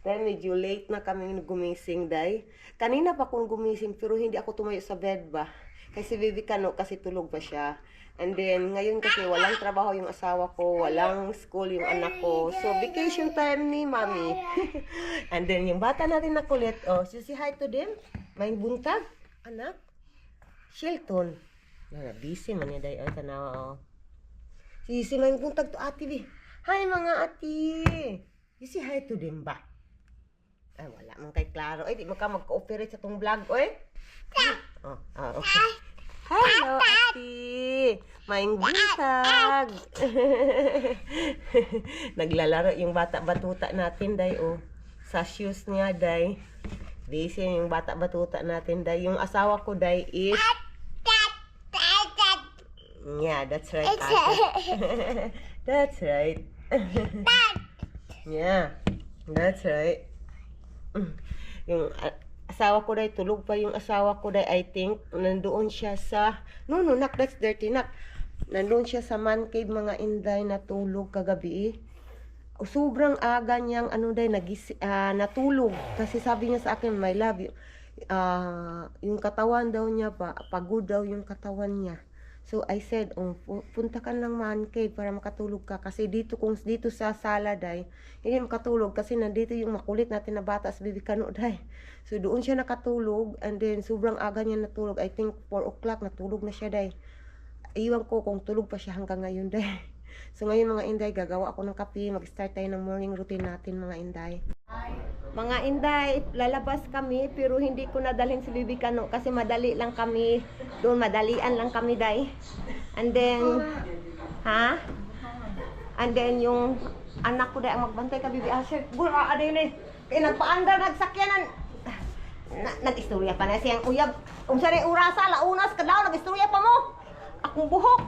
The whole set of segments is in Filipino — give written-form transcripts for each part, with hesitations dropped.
Dahil medyo late na kami gumising, day. Kanina pa akong gumising, pero hindi ako tumayo sa bed ba. Kasi baby Kano, kasi tulog pa siya. And then, ngayon kasi walang trabaho yung asawa ko, walang school yung anak ko. So, vacation time ni mami. And then, yung bata natin na kulit, oh, so say hi to them. May buntag, anak. Shelton. Busy man niya, day. Ay, tanawa, oh. Sisi, may buntag to ate, bi. Hi, mga ate. You say hi to them ba? Ay, wala man kay klaro. Ay, di mo ka mag-cooperate sa tong vlog, oy. Oh, okay. Hello, ate. Maing buntag. Naglalaro yung bata-batuta natin, day, oh. Sa shoes niya, day. Busy yung bata-batuta natin, day. Yung asawa ko, day, is... Yeah, that's right, ate. That's right. Yeah, that's right. Yung asawa ko day, tulog pa yung asawa ko day, I think. Nandoon siya sa... No, nak, that's dirty, nak. Nandoon siya sa man cave, mga inday, natulog kagabi. Sobrang aga niyang, natulog. Kasi sabi niya sa akin, my love, yung katawan daw niya pa, pagod daw yung katawan niya. So I said, punta ka ng man cave para makatulog ka. Kasi dito sa sala, day, hindi makatulog kasi nandito yung makulit natin na bata sa baby Kano, day. So doon siya nakatulog, and then sobrang aga niya natulog. I think 4 o'clock natulog na siya, day. Iwan ko kung tulog pa siya hanggang ngayon, day. So ngayon, mga inday, gagawa ako ng kape. Mag-start tayo ng morning routine natin, mga inday. Mga inday, lalabas kami pero hindi ko nadalhin si baby Kano kasi madali lang kami. Doon madalian lang kami, day. And then, And then yung anak ko day ang magbantay ka, baby Asher. Gura, ada yun eh. Kaya nagpaandar, nagsakyanan. Nag-istorya pa na siyang uyab. Sari urasa, launas, kadlaw, nag-istorya pa mo. Akong buhok.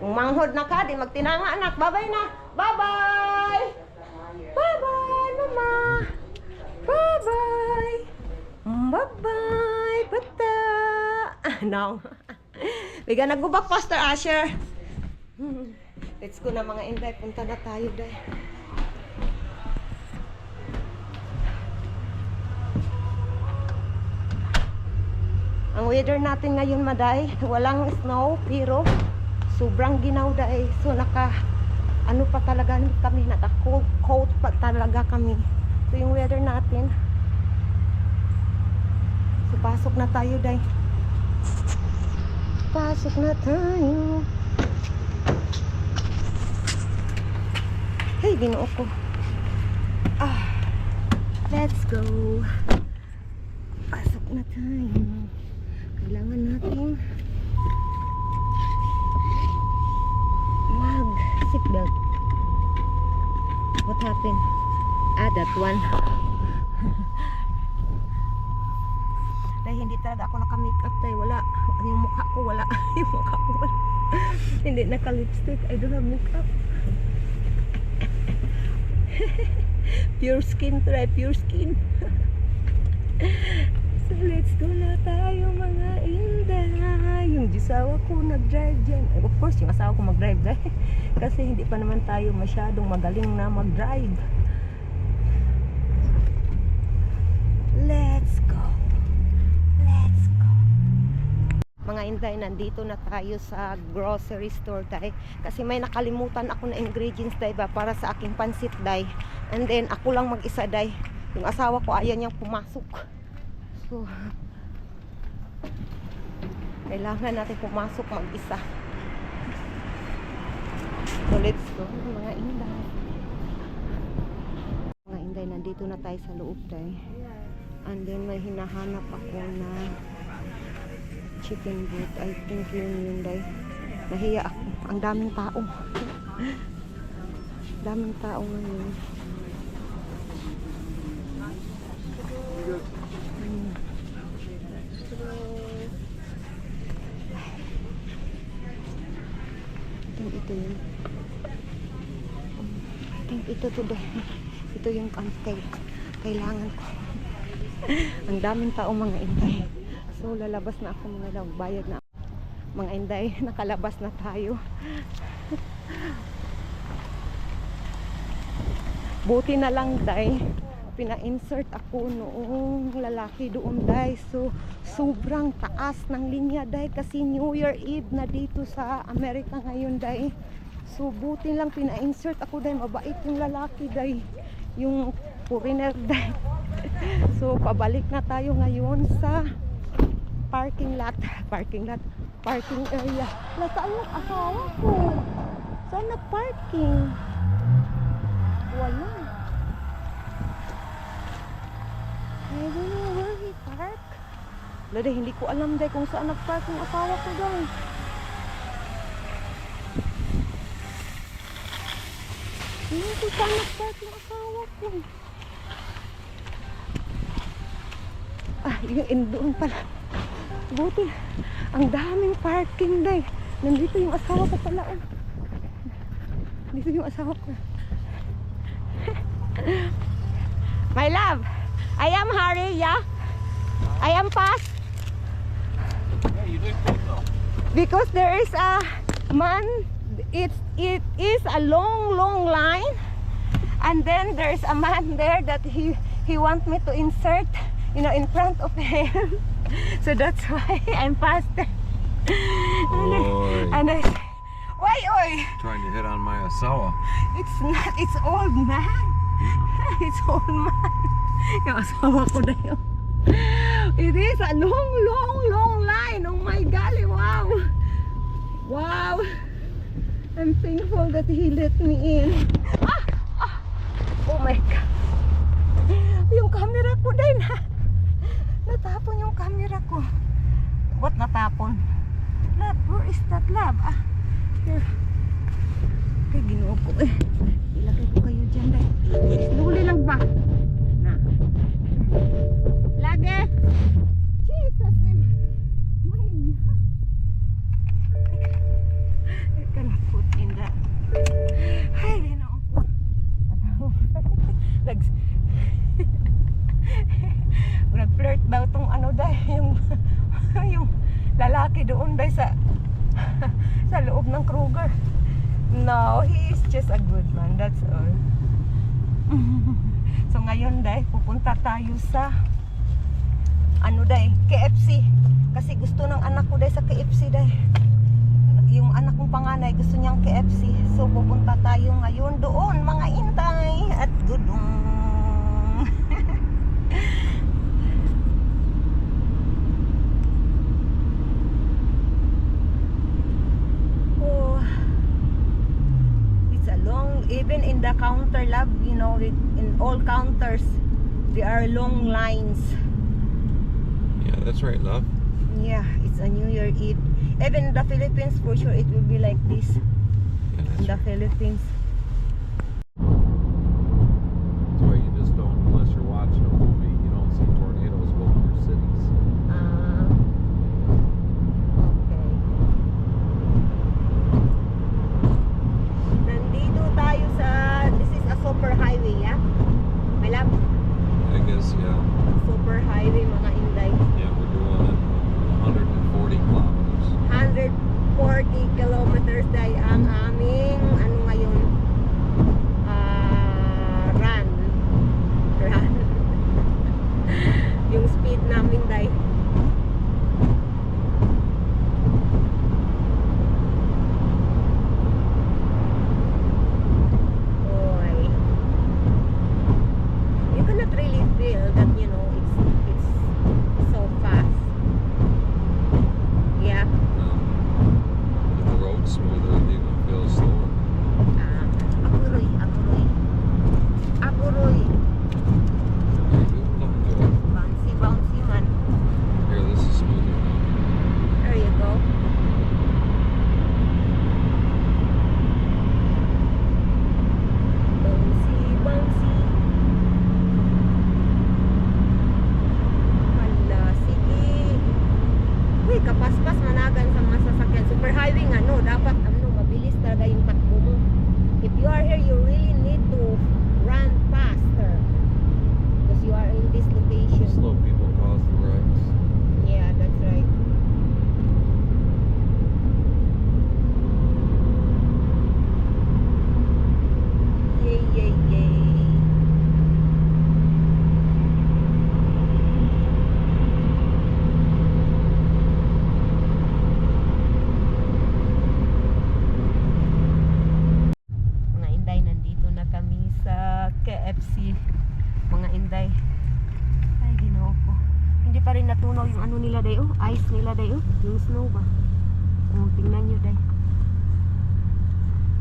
Kung manghod na ka, di magtinanga, anak. Bye-bye na. Bye-bye. Bye-bye, mama. Bye-bye. Bye-bye, bata. No. Biga nagubak, Pastor Asher. Let's go na, mga inday. Punta na tayo, day. Ang weather natin ngayon, maday, walang snow, pero sobrang ginaw, day. So ano pa talaga kami, naka-coat pa talaga kami. Ito yung weather natin. So pasok na tayo, day. Pasok na tayo. Hey, binuo ko. Let's go. Pasok na tayo. Kailangan natin mag-seatbelt. What happened? That one. Dahil hindi talaga ako naka-makeup, tayo. Wala. Yung mukha ko, wala. Yung mukha ko, wala. Hindi naka-lipstick. I don't have makeup. Pure skin, try pure skin. So let's go na tayo, mga inday. Yung asawa ko nag-drive dyan. Of course, yung asawa ko mag-drive dyan. Kasi hindi pa naman tayo masyadong magaling na mag-drive. Let's go. Let's go. Mga inday, nandito na tayo sa grocery store, day. Kasi may nakalimutan ako na ingredients, day, ba, para sa aking pansit, day. And then ako lang mag-isa, day. Yung asawa ko ayaw niyang pumasok. So kailangan natin pumasok mag-isa. So let's go, mga inday. Mga inday, nandito na tayo sa loob, day. And then may hinahanap ako na chicken boot. I think yun, day. Nahiya ako. Ang daming tao. Daming tao ngayon. Ito yun. I think ito today. Ito yung kailangan ko. Ang daming tao, mga inday. So lalabas na ako, mga daw. Bayad na ako. Mga inday, nakalabas na tayo. Buti na lang day, pina-insert ako noong lalaki doon day. So sobrang taas ng linya day kasi New Year Eve na dito sa Amerika ngayon day. So buti lang pina-insert ako day, mabait yung lalaki day, yung foreigner day. So pabalik na tayo ngayon sa parking area. Nasaan yung asawa ko? Saan nag-parking? Wala. I don't know where he park. Lade, hindi ko alam day kung saan nag-park yung asawa ko day. Hindi ko saan nag-park yung asawa ko. Ah, yung doon pala. Buti, ang daming parking day. Nandito yung asawa ko pala. Oh. Dito yung asawa ko. My love, I am hurry, yeah? I am fast. Yeah, you look good though. Because there is a man, it is a long line. And then there's a man there that he want me to insert, you know, in front of him. So that's why I'm faster. Boy. And I say, why, oi? Trying to hit on my asawa. It's not, it's old man. It's old man. Yung asawa ko na yun. It is a long line. Oh my golly, wow. Wow. I'm thankful that he let me in. Oh my God. Yung camera ko din. Natapon yung camera ko. What natapon? Lab, where is that lab? Here. Okay, ginuo ko eh. Ilagay ko kayo dyan dahil. Slowly lang ba? Na. Lagi. Jesus. My God. I cannot put in that. Ay, ginoo ko. Nag-flirt daw tong ano dahil yung lalaki doon dahil sa loob ng Kruger. No, he is just a good man, that's all. So ngayon dahil pupunta tayo sa ano dahil KFC kasi gusto ng anak ko dahil sa KFC dahil yung anak kong panganay gusto niyang KFC. So pupunta tayo ngayon doon mga intay at gudong. Even in the counter lab, you know, in all counters, there are long lines. Yeah, that's right, love. Yeah, it's a New Year Eve. Even in the Philippines, for sure, it will be like this. Yeah, In the that's right. Philippines. That's why you just don't, unless you're watching a movie, you don't see tornadoes go through cities. Okay. Nandito tayo sa, this is a super highway, yeah? My love, I guess, yeah. super highway mga inday. Yeah, we're doing it 140 kilometers. 140 kilometers dahil ang aming ano ngayon run yung speed namin dahil oy, you cannot really feel that, you know, it's so fast. Yeah. No. If the road's smoother, it even feels slower. Apuroy. Very good. Look good. Bouncy man. Here, this is smoother now. There you go. Bouncy. Hala, sige. Uy, kapaspas managan sa mga sasakyan. Super highway nga, no? Dapat, mabilis talaga yung takbo mo. If you are here, you really need to run faster. Because you are in this location. Slow people cause the wrecks. Yeah, that's right. Yay. KFC. Mga inday. Ay, ginoo ko. Hindi pa rin natunaw yung ano nila day. Oh, ice nila day. Oh, yung snow ba? Oh, tingnan nyo day.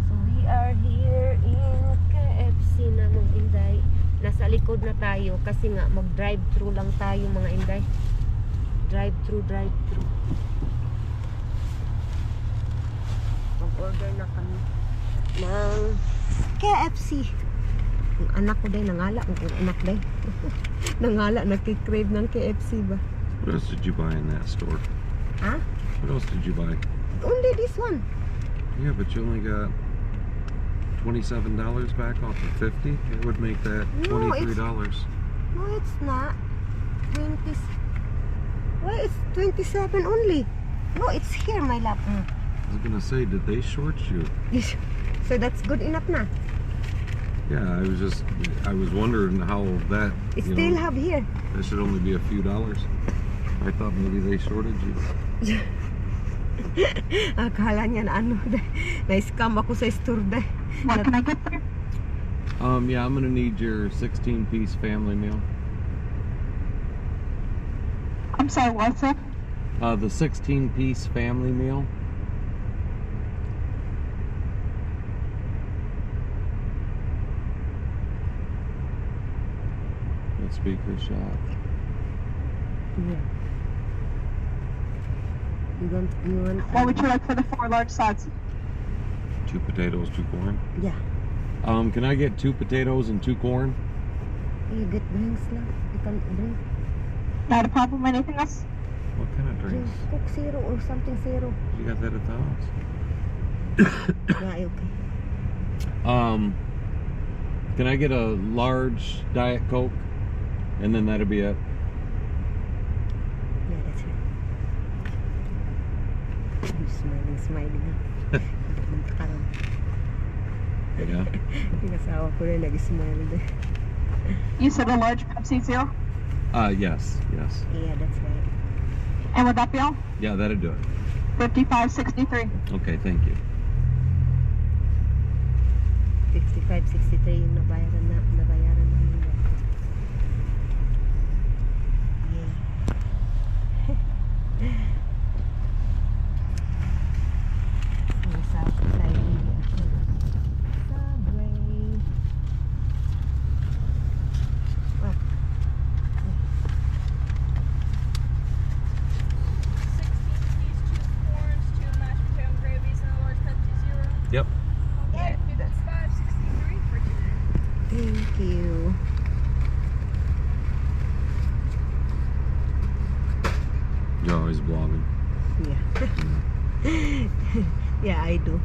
So, we are here in KFC na mga inday. Nasa likod na tayo kasi nga mag-drive-thru lang tayo mga inday. Drive-thru. Mag-order na kami ng KFC. Yung anak ko day nangala. Yung anak day. Nangala, nagkikrave ng KFC ba? What else did you buy in that store? Ha? What else did you buy? Only this one. Yeah, but you only got $27 back off of 50. It would make that No, $23. No, it's not. 20. Why it's 27 only? No, it's here, my love. I was gonna say, did they short you? So that's good enough na. Yeah, I was wondering how that, It you still know, have here. that should only be a few dollars. I thought maybe they shorted you. Akala niya na ano, na-scam ako sa store day. What can I get there? Yeah, I'm gonna need your 16-piece family meal. I'm sorry, what's that? The 16-piece family meal. The speaker shot. Yeah. You want What would you like for the 4 large sides? 2 potatoes, 2 corn. Yeah. Can I get 2 potatoes and 2 corn? You get drinks lang. You can drink. Not a problem. Anything else? What kind of Drink drinks? Coke Zero or something zero. You got that at the house? Yeah, okay. Can I get a large Diet Coke? And then that'll be it. Yeah, that's it. I'm smiling. Karon. Yeah. Yung asawa ko rin nag-smile din. You said a large Pepsi Zero? Yes. Yeah, that's right. And would that be all? Yeah, that'll do it. $55.63. Okay, thank you. 65-63 yung nabayaran namin. Yeah. So, Subway. What? 16 piece, 2 corns, 2 mashed potato gravies, and a large Pepsi Zero. Yep. Okay, Yeah, $55.63 for today. Thank you. You're always blogging. Yeah. Yeah, I do.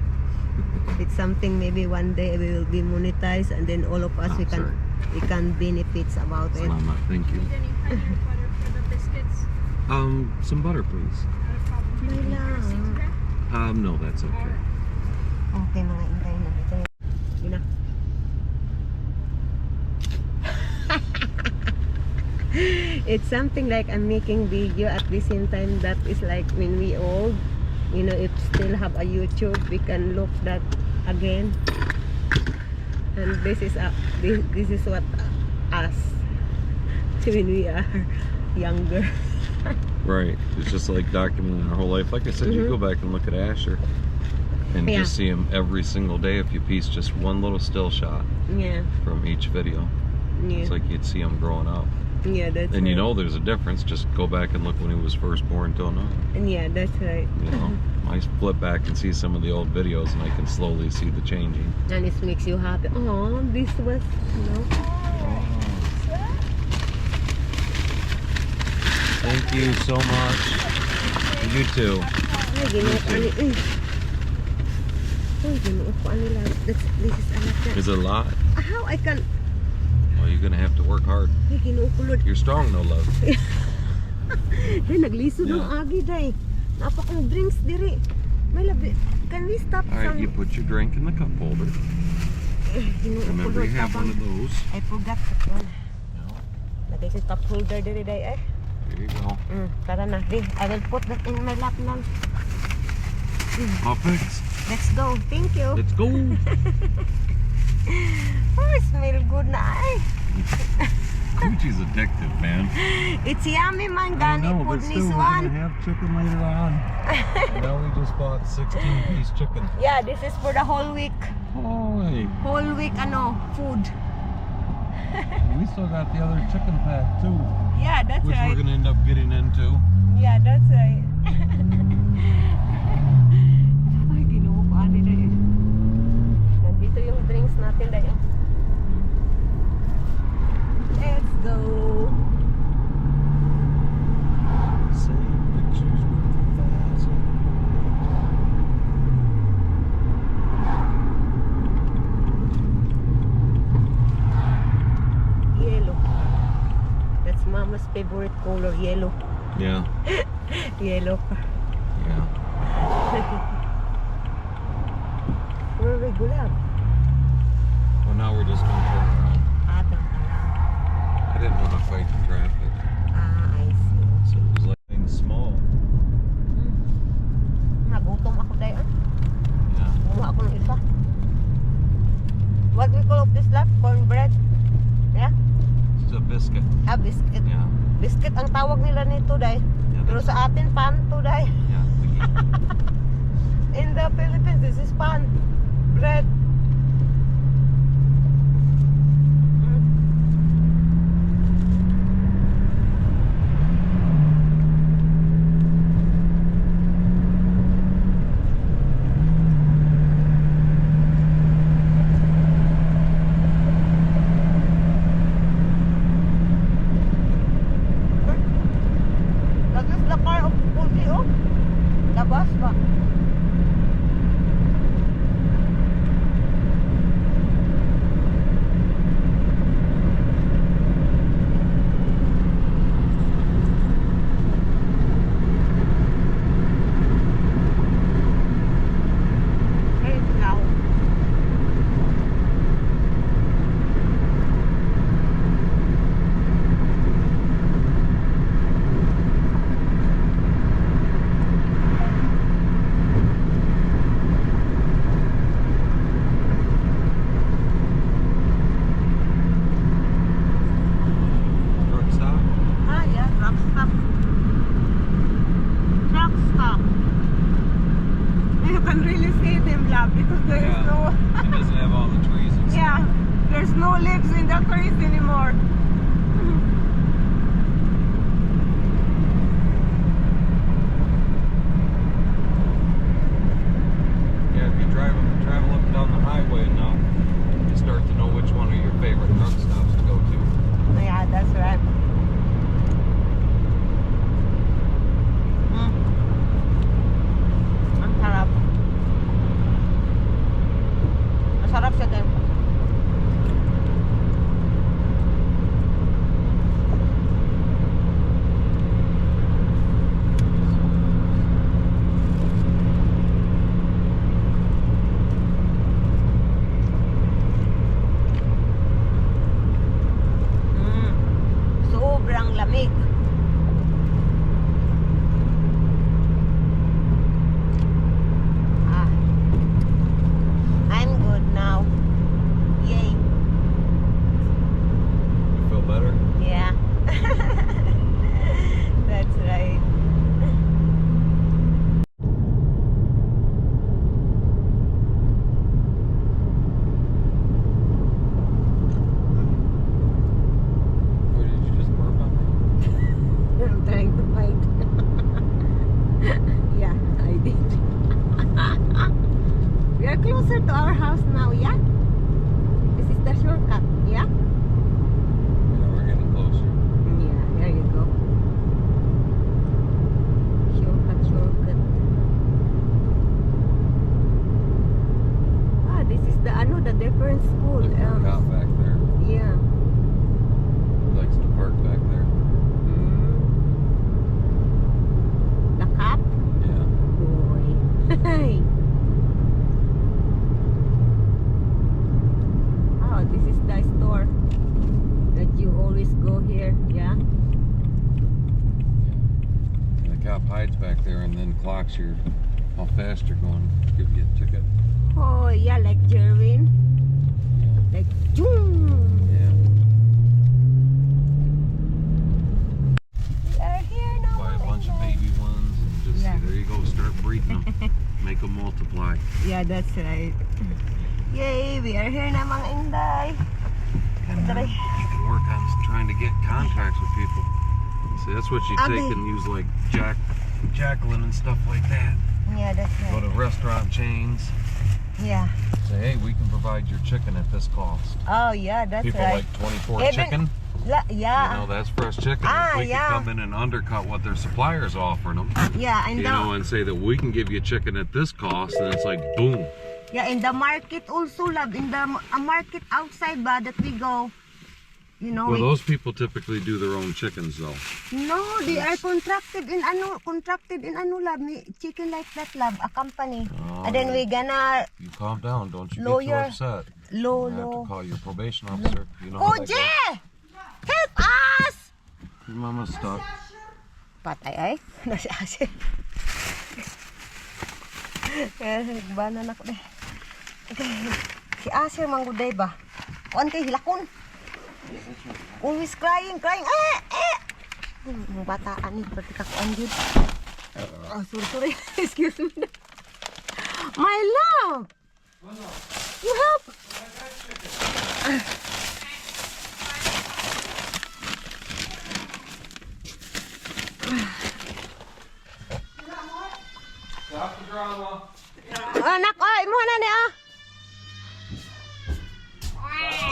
It's something maybe one day we will be monetized and then all of us Oh, sorry. we can benefits about it. Salamat, thank you. Need any honey or butter for the biscuits? Some butter, please. Not a problem. Do you need Wala. receipts, okay? No, that's okay. Okay, mga intay na dito. Yun na. It's something like I'm making video at the same time that is like when we old, you know, if still have a YouTube, we can look that again. And this is what us when we are younger. Right. It's just like documenting our whole life. Like I said, you Mhm. go back and look at Asher and Yeah. just see him every single day if you piece just one little still shot Yeah, from each video. yeah, It's like you'd see him growing up. yeah. That's And you right. know there's a difference. Just go back and look when he was first born till now. Yeah, that's right. You know, I flip back and see some of the old videos and I can slowly see the changing. And it makes you happy. Oh, this was, you know. Thank you so much. You too. Ay, ginoo ko ani. Ay, ginoo ko ani lang. This is anak na. Is it a lot? How I can... Well, you're gonna have to work hard. Ay, ginoo ko, Lord. You're strong, no love. Ay, naglisod ng Yeah. agi, day. Napa kong drinks diri. May labi. Can we stop All right, some... you put your drink in the cup holder. Ay, ginoo ko, Remember, Lord. you have one of those. I forgot that one. Lagay ko cup holder diri, day, eh. There you go. Tara na. Di, I will put that in my lap now. Perfect. Let's go. Thank you. Let's go. Oh, smell good na ay. Coochie's addictive, man. It's yummy man, I gani know, food but this still, we're gonna one. have chicken later on. Now we just bought 16-piece chicken. Yeah, this is for the whole week. Holy, Whole week, food. we still got the other chicken pack too, Yeah, that's which right. we're gonna end up getting into. Yeah, that's right. Ay, ginuho ko ani dahil. Nandito yung drinks natin dahil. Let's go. Same pictures with the thousand. Yellow. That's Mama's favorite color, yellow. Yeah, Yellow. yeah. Where we gulab? Well, now we're just gonna turn around. Turn around. I didn't want to fight the traffic, I see. so it was like things small. Nagutom ako dahil. Yeah. Kumuha ako ng isa. What we call of this lap? Cornbread? Yeah? It's a biscuit. Biscuit. Yeah. Biscuit ang tawag nila nito dahil. Yeah, Pero that's- sa atin, pan to dahil. yeah. In the Philippines, this is pan. Bread. That is the car of Pulsi, oh. Labas ba? Hey, now. Truck stop. Yeah, truck stop. Truck stop. You can really see them, love, because there is no... It doesn't have all the trees and stuff. Yeah, there's no leaves in the trees anymore. Yeah, if you travel up and down the highway enough, you start to know which one are your favorite truck stops to go to. Yeah, that's right. Ang sarap. Masarap siya din. Sobrang lamig. I'm good now. Yay. You feel better? Yeah. That's right. Or did you just burp on me? I'm trying to fight. Yeah, I did. We are closer to our house now, yeah? This is the shortcut, yeah? Yeah, we're getting closer. Yeah, there you go. Shortcut, shortcut. This is the the different school. Look for a cop back there. Yeah. He likes to park back there. The cop? Yeah. Boy. Oh, this is the store that you always go here, yeah? And the cop hides back there and then clocks your how fast you're going, give you a ticket. Oh, yeah, like Jerwin. Yeah. Like, zoom! Yeah. We are here now. Buy a mga bunch of Inday. baby ones and just Yeah. there you go, start breeding them. Make them multiply. Yeah, that's right. Yay, we are here na mga Inday. And then you can work on trying to get contracts with people. See, that's what you Abi. take and use like Jacqueline and stuff like that. Yeah, that's Go right. to restaurant chains. Yeah. Say, hey, we can provide your chicken at this cost. Oh, yeah, that's People right. like 24 Even- chicken. Yeah. You know, that's fresh chicken. Ah, If we yeah. can come in and undercut what their suppliers offering them, Yeah, and you know, and say that we can give you chicken at this cost, and it's like, boom. yeah, in the market also, love. In the market outside ba that we go. You know, Well, those people typically do their own chickens, though. no, they are contracted in lab, ni chicken like that lab, a company. Oh, And then we gonna You calm down, don't you Lawyer. get too upset. low, You have to low. call your probation officer. You know how that Koje! goes. Help us! Your mama's stuck. Patay ay. Nasi asin. Banan ako deh. Si Asir mangguday ba? Kuan kay hilakon. Always crying. Ang bataan ni pati ka kuan jud. Sorry. Excuse me. My love. You help. Stop the drama. Anak, imuha na ni ah.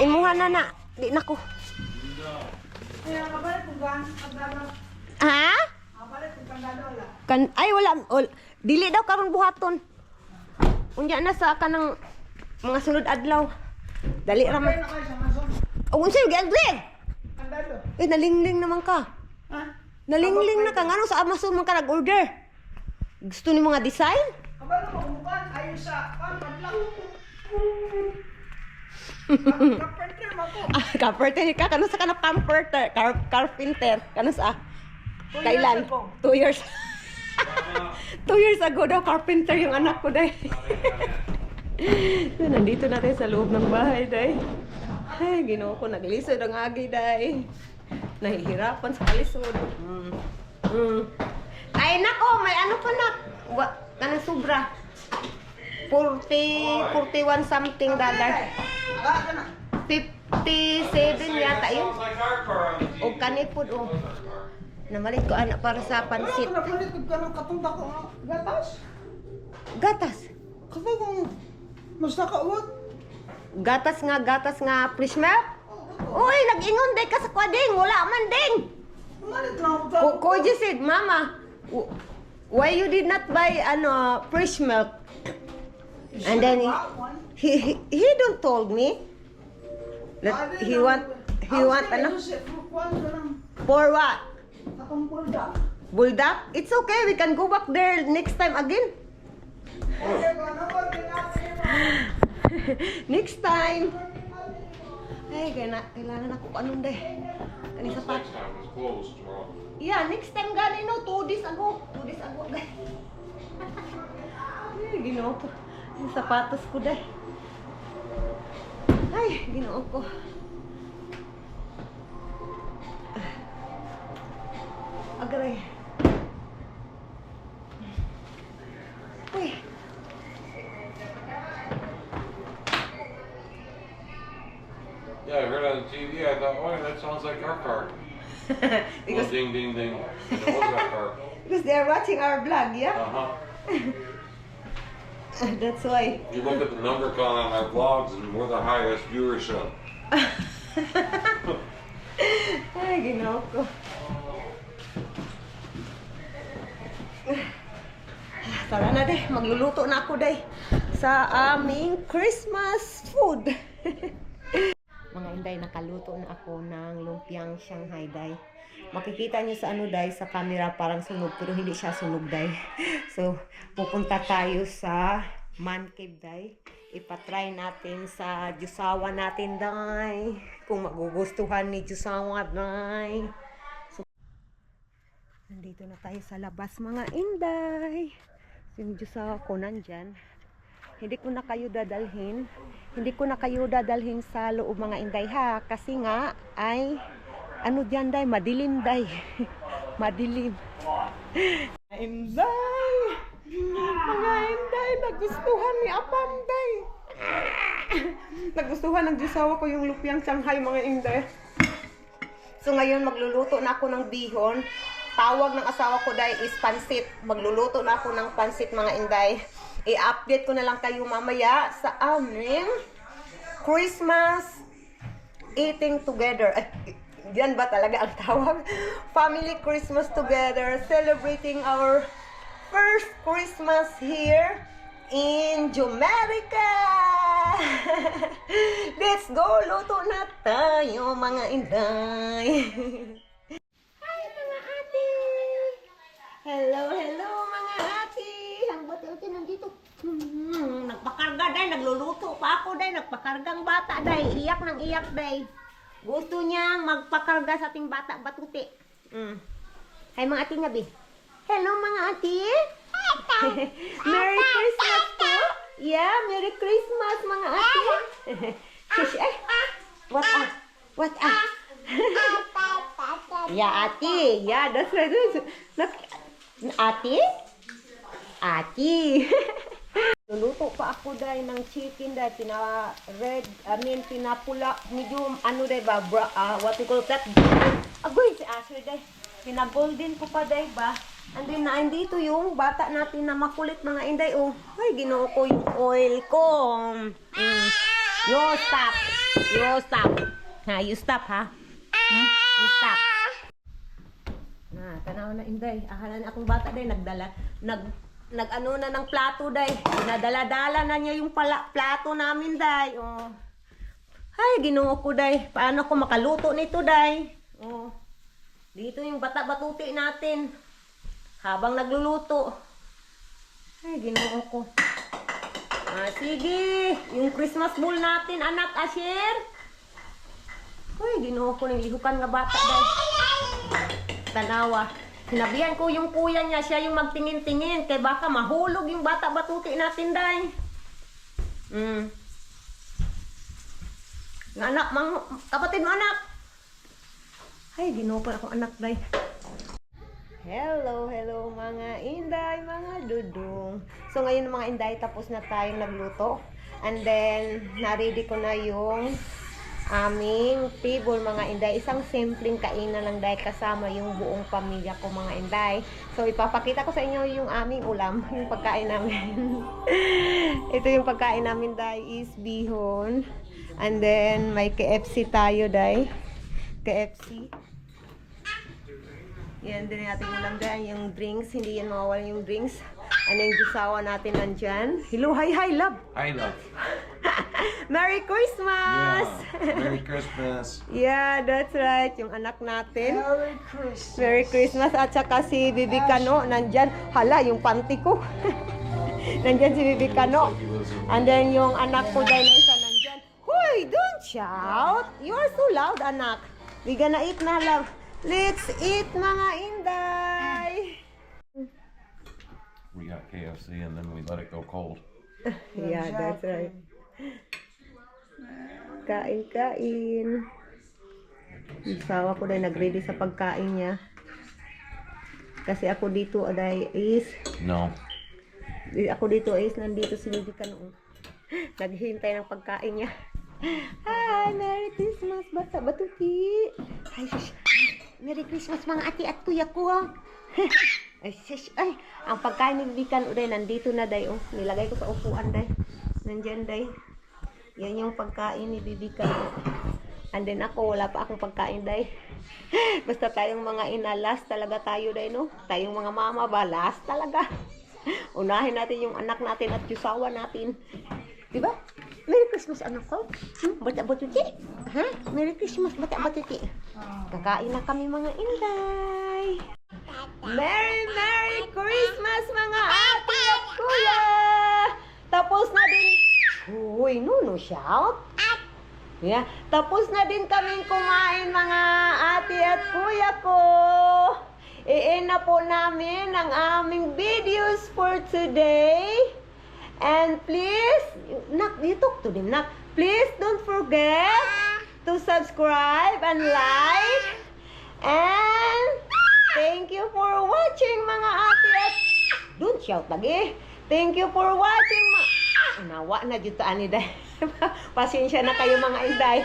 Imuha na. Di na ko. Ha? Ay wala. Dili daw karon buhaton. Unya na sa kanang mga sunod adlaw. Dali ra man. Oh, unsa yung gi-agree? Nalingling naman ka. Nalingling na ka. Ngano sa Amazon man ka nag-order? Gusto ni mga design? Carpenter ka. Kano sa kanang carpenter? Kano sa? Kailan? 2 years. 2 years ago daw, carpenter yung anak ko, day. Nandito na tayo sa loob ng bahay, day. Ay, Ginoo ko, naglisod ang agi, day. Nahihirapan sa kalisod. Ay, nako, may ano pa na. Kanang sobra. 41 something dollar. 57 yata yun. O kanipod, o. Namalit ko anak para sa pansit. Napalikod ka ng katong dako nga gatas. Gatas. Kasi kung mas nakauwag. Gatas nga fresh milk. Uy, nag-ingon day ka sa kwading. Wala man ding. Malit na ako. Koji said, Mama, why you did not buy fresh milk? And then he don't told me that he want ano for what? Katong pulda. Bulldog? It's okay, we can go back there next time again. Next time. Ay, kailangan ako anong day. Kani sapat. time is closed tomorrow. Yeah, next time gani no, 2 days ago. 2 days ago, guys. Ay, Ginoo ko. Yung sapatos ko, day. Ay, Ginoo ko. Agray. Uy. Yeah, I heard on the TV. I thought, oh, that sounds like our car. Because, Ding, ding, ding. And it was our car. because they are watching our vlog, yeah? Uh-huh. That's why. You look at the number count on our vlogs, and we're the highest viewership. Ay, Ginoo ko. Tara na, day. Magluluto na ako, day. Sa aming Christmas food. Mga Inday, nakaluto na ako ng lumpiang Shanghai, day. Makikita niyo sa ano, day, sa camera parang sunog, pero hindi siya sunog, day. So, pupunta tayo sa man cave, day. Ipatry natin sa jusawa natin, day. Kung magugustuhan ni jusawa, day. So, nandito na tayo sa labas, mga Inday. So, yung jusawa ko nandyan. hindi ko na kayo dadalhin. Hindi ko na kayo dadalhin sa loob mga inday ha. Kasi nga ay, ano dyan day, madilim day. Madilim. Inday! Mga inday, nagustuhan ni Apam day. Nagustuhan ng Diyosawa ko yung lupiang Shanghai mga inday. So ngayon magluluto na ako ng bihon. Tawag ng asawa ko day is pansit. Magluluto na ako ng pansit mga inday. I-update ko na lang kayo mamaya sa aming Christmas eating together. Yan ba talaga ang tawag? Family Christmas together, celebrating our first Christmas here in Jamaica. Let's go! Luto na tayo mga inday. Hi mga ate! Hello, hello mga ate! Ang bata-ate nandito. Nagpakarga day, nagluluto pa ako day, nagpakargang bata day, iyak ng iyak day. Gusto niyang magpakarga sa ating bata batuti. Hi mga ate nga be. Hello mga ate. Merry Christmas po. Yeah, Merry Christmas mga ate. Shush, eh. What ah? What ah? Yeah, ate. Yeah, that's right. Ate? Ate. Luluto pa ako dahil ng chicken dahil pinapula, medium, ano dahil ba, what you call that? Agoy, si Asher dahil. Pinagolden ko pa dahil ba? And then, nandito yung bata natin na makulit mga inday, oh. Ay, ginoo ko yung oil ko. You stop. You stop. Ha, you stop, ha? You stop. Tanaw na inday. Akala na akong bata dahil nag-ano na ng plato day. Nadala-dala na niya yung plato namin day. Oh. Ay, ginoo ko day. Paano ko makaluto nito day? Oh. Dito yung bata-batuti natin. Habang nagluluto. Ay, ginoo ko. Sige. Yung Christmas bowl natin, anak Asher. Ay, ginoo ko ng lihukan nga bata day. Tanawa. Sinabihan ko yung kuya niya, siya yung magtingin-tingin. Kaya baka mahulog yung bata-batuti natin, day. Anak, kapatid mo, anak. Ay, ginoo ko akong anak, day. Hello, hello mga inday, mga dudong. So ngayon mga inday, tapos na tayong nagluto. And then, na-ready ko na yung aming table mga inday. Isang simpleng kainan lang dahil kasama yung buong pamilya ko mga inday. So ipapakita ko sa inyo yung aming ulam, yung pagkain namin. Ito yung pagkain namin dahil is bihon. And then may KFC tayo dahil. KFC. Yan din natin ulam dahil yung drinks, hindi yan mawawala yung drinks. Ano yung jusawa natin nandyan? Hello, hi, love! Hi, love. Merry Christmas! Yeah. Merry Christmas. Yeah, that's right. Yung anak natin. Merry Christmas. Merry Christmas. At saka si Bibi Kano, nandyan. Hala, yung panty ko. Nandyan si Bibi Kano. And then yung anak ko dahil na isa nandyan. Hoy, don't shout! You're so loud, anak. We gonna eat na, love. Let's eat, mga inday! We got KFC and then we let it go cold. Yeah, that's right. Kain. Yung sawa ko dahil nag-ready sa pagkain niya. Kasi ako dito is... No. Ako dito is nandito si Bibi Kano. Naghihintay ng pagkain niya. Hi! Merry Christmas, bata batuti! Hi, shush! Merry Christmas mga ate at kuya ko! Ay, shush! Ay! Ang pagkain ni Bibi Kano dahil nandito na dahil. Nilagay ko sa upuan dahil. Nandyan dahil. Yan yung pagkain ni Bibi Kano. And then ako, wala pa akong pagkain dahil. Basta tayong mga inalas talaga tayo dahil, no? Tayong mga mama ba, last talaga. Unahin natin yung anak natin at yusawa natin. Diba? Merry Christmas, anak ko. Bata-batuti. Ha? Merry Christmas, bata-batuti. Kakain na kami mga inday. Merry Christmas mga ate at kuya. Tapos na din. Uy, no shout. Yeah. Tapos na din kaming kumain mga ate at kuya ko. I-end na po namin ang aming videos for today. And please, nak, you talk to them, nak. Please don't forget to subscribe and like. And thank you for watching mga ate at don't shout lagi. Thank you for watching nawa na dito ani day. Pasensya na kayo mga inday.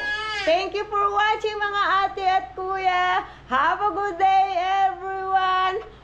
Thank you for watching mga ate at kuya. Have a good day everyone.